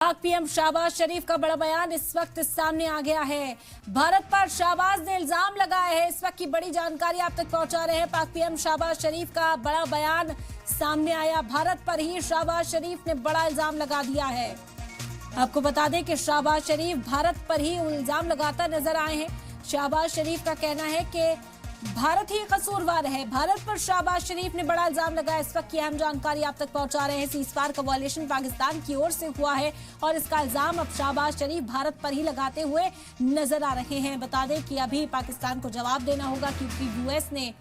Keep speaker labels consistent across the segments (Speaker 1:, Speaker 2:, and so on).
Speaker 1: पाक पीएम शहबाज शरीफ का बड़ा बयान इस वक्त सामने आ गया है। भारत पर शहबाज ने इल्जाम लगाया है। इस वक्त की बड़ी जानकारी आप तक पहुंचा रहे हैं। पाक पीएम शहबाज शरीफ का बड़ा बयान सामने आया। भारत पर ही शहबाज शरीफ ने बड़ा इल्जाम लगा दिया है। आपको बता दें कि शहबाज शरीफ भारत पर ही इल्जाम लगाता नजर आए हैं। शहबाज शरीफ का कहना है कि भारत ही कसूरवार है। भारत पर शहबाज शरीफ ने बड़ा इल्जाम लगाया। इस वक्त की अहम जानकारी आप तक पहुंचा रहे हैं। सीज़फायर का वायलेशन पाकिस्तान की ओर से हुआ है और इसका इल्जाम अब शहबाज शरीफ भारत पर ही लगाते हुए नजर आ रहे हैं। बता दें कि अभी पाकिस्तान को जवाब देना होगा क्योंकि यूएस ने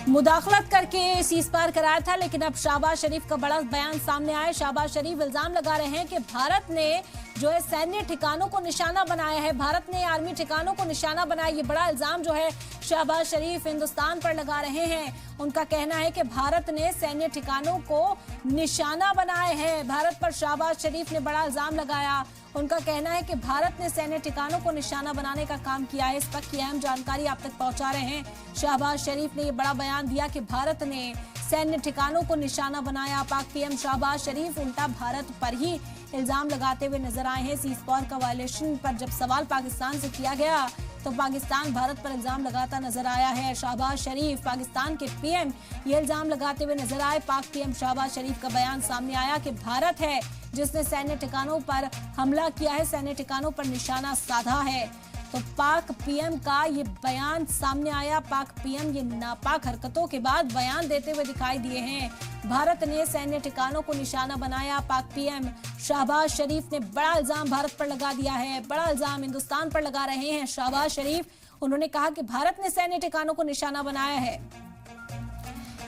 Speaker 1: मुदाखलत करके सीज़फायर कराया था, लेकिन अब शहबाज शरीफ का बड़ा बयान सामने आया। शहबाज शरीफ इल्जाम लगा रहे हैं कि भारत ने जो है सैन्य ठिकानों को निशाना बनाया है। भारत ने आर्मी ठिकानों को निशाना बनाया। ये बड़ा इल्जाम जो है शहबाज शरीफ हिंदुस्तान पर लगा रहे हैं। उनका कहना है कि भारत ने सैन्य ठिकानों को निशाना बनाया है। भारत पर शहबाज शरीफ ने बड़ा इल्जाम लगाया। उनका कहना है कि भारत ने सैन्य ठिकानों को निशाना बनाने का काम किया है। इस वक्त की अहम जानकारी आप तक पहुंचा रहे हैं। शहबाज शरीफ ने ये बड़ा बयान दिया कि भारत ने सैन्य ठिकानों को निशाना बनाया। पाक पीएम शहबाज शरीफ उल्टा भारत पर ही इल्जाम लगाते हुए नजर आए हैं। सीज़फायर का वायलेशन पर जब सवाल पाकिस्तान से किया गया तो पाकिस्तान भारत पर इल्जाम लगाता नजर आया है। शहबाज शरीफ पाकिस्तान के पीएम ये इल्जाम लगाते हुए नजर आए। पाक पीएम शहबाज शरीफ का बयान सामने आया कि भारत है जिसने सैन्य ठिकानों पर हमला किया है, सैन्य ठिकानों पर निशाना साधा है। तो पाक पीएम का ये बयान सामने आया। पाक पीएम ये नापाक हरकतों के बाद बयान देते हुए दिखाई दिए हैं। भारत ने सैन्य ठिकानों को निशाना बनाया। पाक पीएम शहबाज शरीफ ने बड़ा इल्जाम भारत पर लगा दिया है। बड़ा इल्जाम हिंदुस्तान पर लगा रहे हैं शहबाज शरीफ। उन्होंने कहा कि भारत ने सैन्य ठिकानों को निशाना बनाया है।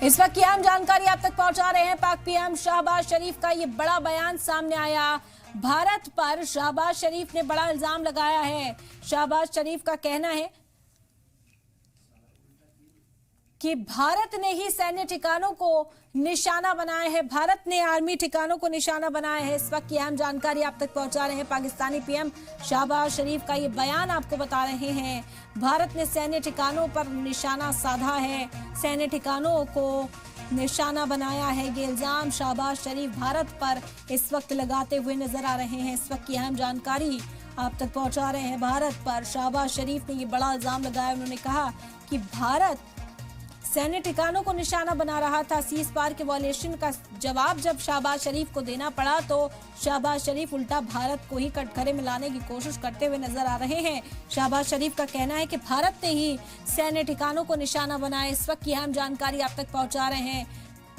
Speaker 1: इस वक्त की अहम जानकारी आप तक पहुंचा रहे हैं। पाक पीएम शहबाज शरीफ का ये बड़ा बयान सामने आया। भारत पर शहबाज शरीफ ने बड़ा इल्जाम लगाया है। शहबाज शरीफ का कहना है कि भारत ने ही सैन्य ठिकानों को निशाना बनाया है। भारत ने आर्मी ठिकानों को निशाना बनाया है। इस वक्त की अहम जानकारी आप तक पहुंचा रहे हैं। पाकिस्तानी पीएम शहबाज शरीफ का ये बयान आपको बता रहे हैं। भारत ने सैन्य ठिकानों पर निशाना साधा है, सैन्य ठिकानों को निशाना बनाया है। ये इल्जाम शहबाज शरीफ भारत पर इस वक्त लगाते हुए नजर आ रहे हैं। इस वक्त की अहम जानकारी आप तक पहुंचा रहे हैं। भारत पर शहबाज शरीफ ने ये बड़ा इल्जाम लगाया। उन्होंने कहा कि भारत सैन्य ठिकानों को निशाना बना रहा था। सीज़फायर के वायलेशन का जवाब जब शहबाज शरीफ को देना पड़ा तो शहबाज शरीफ उल्टा भारत को ही कटघरे में लाने की कोशिश करते हुए नजर आ रहे हैं। शहबाज शरीफ का कहना है कि भारत ने ही सैन्य ठिकानों को निशाना बनाया। इस वक्त की अहम जानकारी आप तक पहुंचा रहे हैं।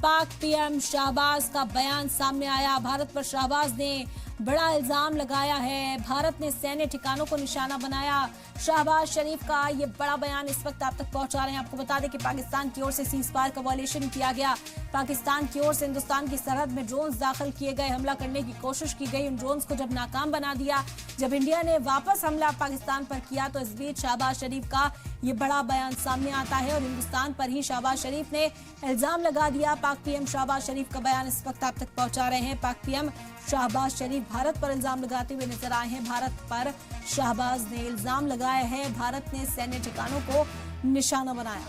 Speaker 1: पाक पीएम शहबाज का बयान सामने आया। भारत पर शहबाज ने बड़ा इल्जाम लगाया है। भारत ने सैन्य ठिकानों को निशाना बनाया। शहबाज शरीफ का ये बड़ा बयान इस वक्त आप तक पहुंचा रहे हैं। आपको बता दें कि पाकिस्तान की ओर से सीज़फायर का वायलेशन किया गया। पाकिस्तान की ओर से हिंदुस्तान की सरहद में ड्रोन्स दाखिल किए गए, हमला करने की कोशिश की गई। उन ड्रोन्स को जब नाकाम बना दिया, जब इंडिया ने वापस हमला पाकिस्तान पर किया तो इस बीच शहबाज शरीफ का ये बड़ा बयान सामने आता है और हिंदुस्तान पर ही शहबाज शरीफ ने इल्जाम लगा दिया। पाक पीएम शहबाज शरीफ का बयान इस वक्त आप तक पहुंचा रहे हैं। पाक पीएम शहबाज शरीफ भारत पर इल्जाम लगाते हुए नजर आए हैं। भारत पर शहबाज ने इल्जाम लगाया है, भारत ने सैन्य ठिकानों को निशाना बनाया।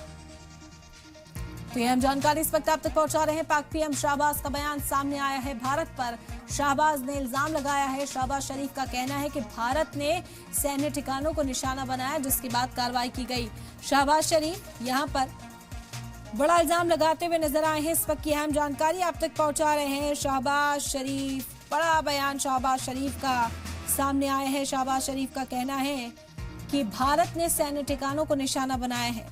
Speaker 1: तो यह जानकारी इस वक्त आप तक पहुंचा रहे हैं। पाक पीएम शहबाज का बयान सामने आया है। भारत पर शहबाज ने इल्जाम लगाया है। शहबाज शरीफ का कहना है कि भारत ने सैन्य ठिकानों को निशाना बनाया, जिसके बाद कार्रवाई की गई। शहबाज शरीफ यहां पर बड़ा इल्जाम लगाते हुए नजर आए हैं। इस वक्त की अहम जानकारी आप तक पहुंचा रहे हैं। शहबाज शरीफ बड़ा बयान शहबाज शरीफ का सामने आया है। शहबाज शरीफ का कहना है कि भारत ने सैन्य ठिकानों को निशाना बनाया है।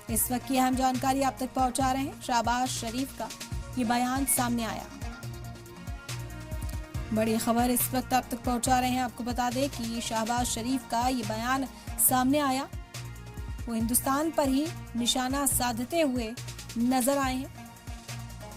Speaker 1: इस वक्त की अहम जानकारी आप तक पहुंचा रहे हैं। शहबाज शरीफ का ये बयान सामने आया। बड़ी खबर इस वक्त आप तक पहुंचा रहे हैं। आपको बता दें कि शहबाज शरीफ का ये बयान सामने आया। वो हिंदुस्तान पर ही निशाना साधते हुए नजर आए हैं।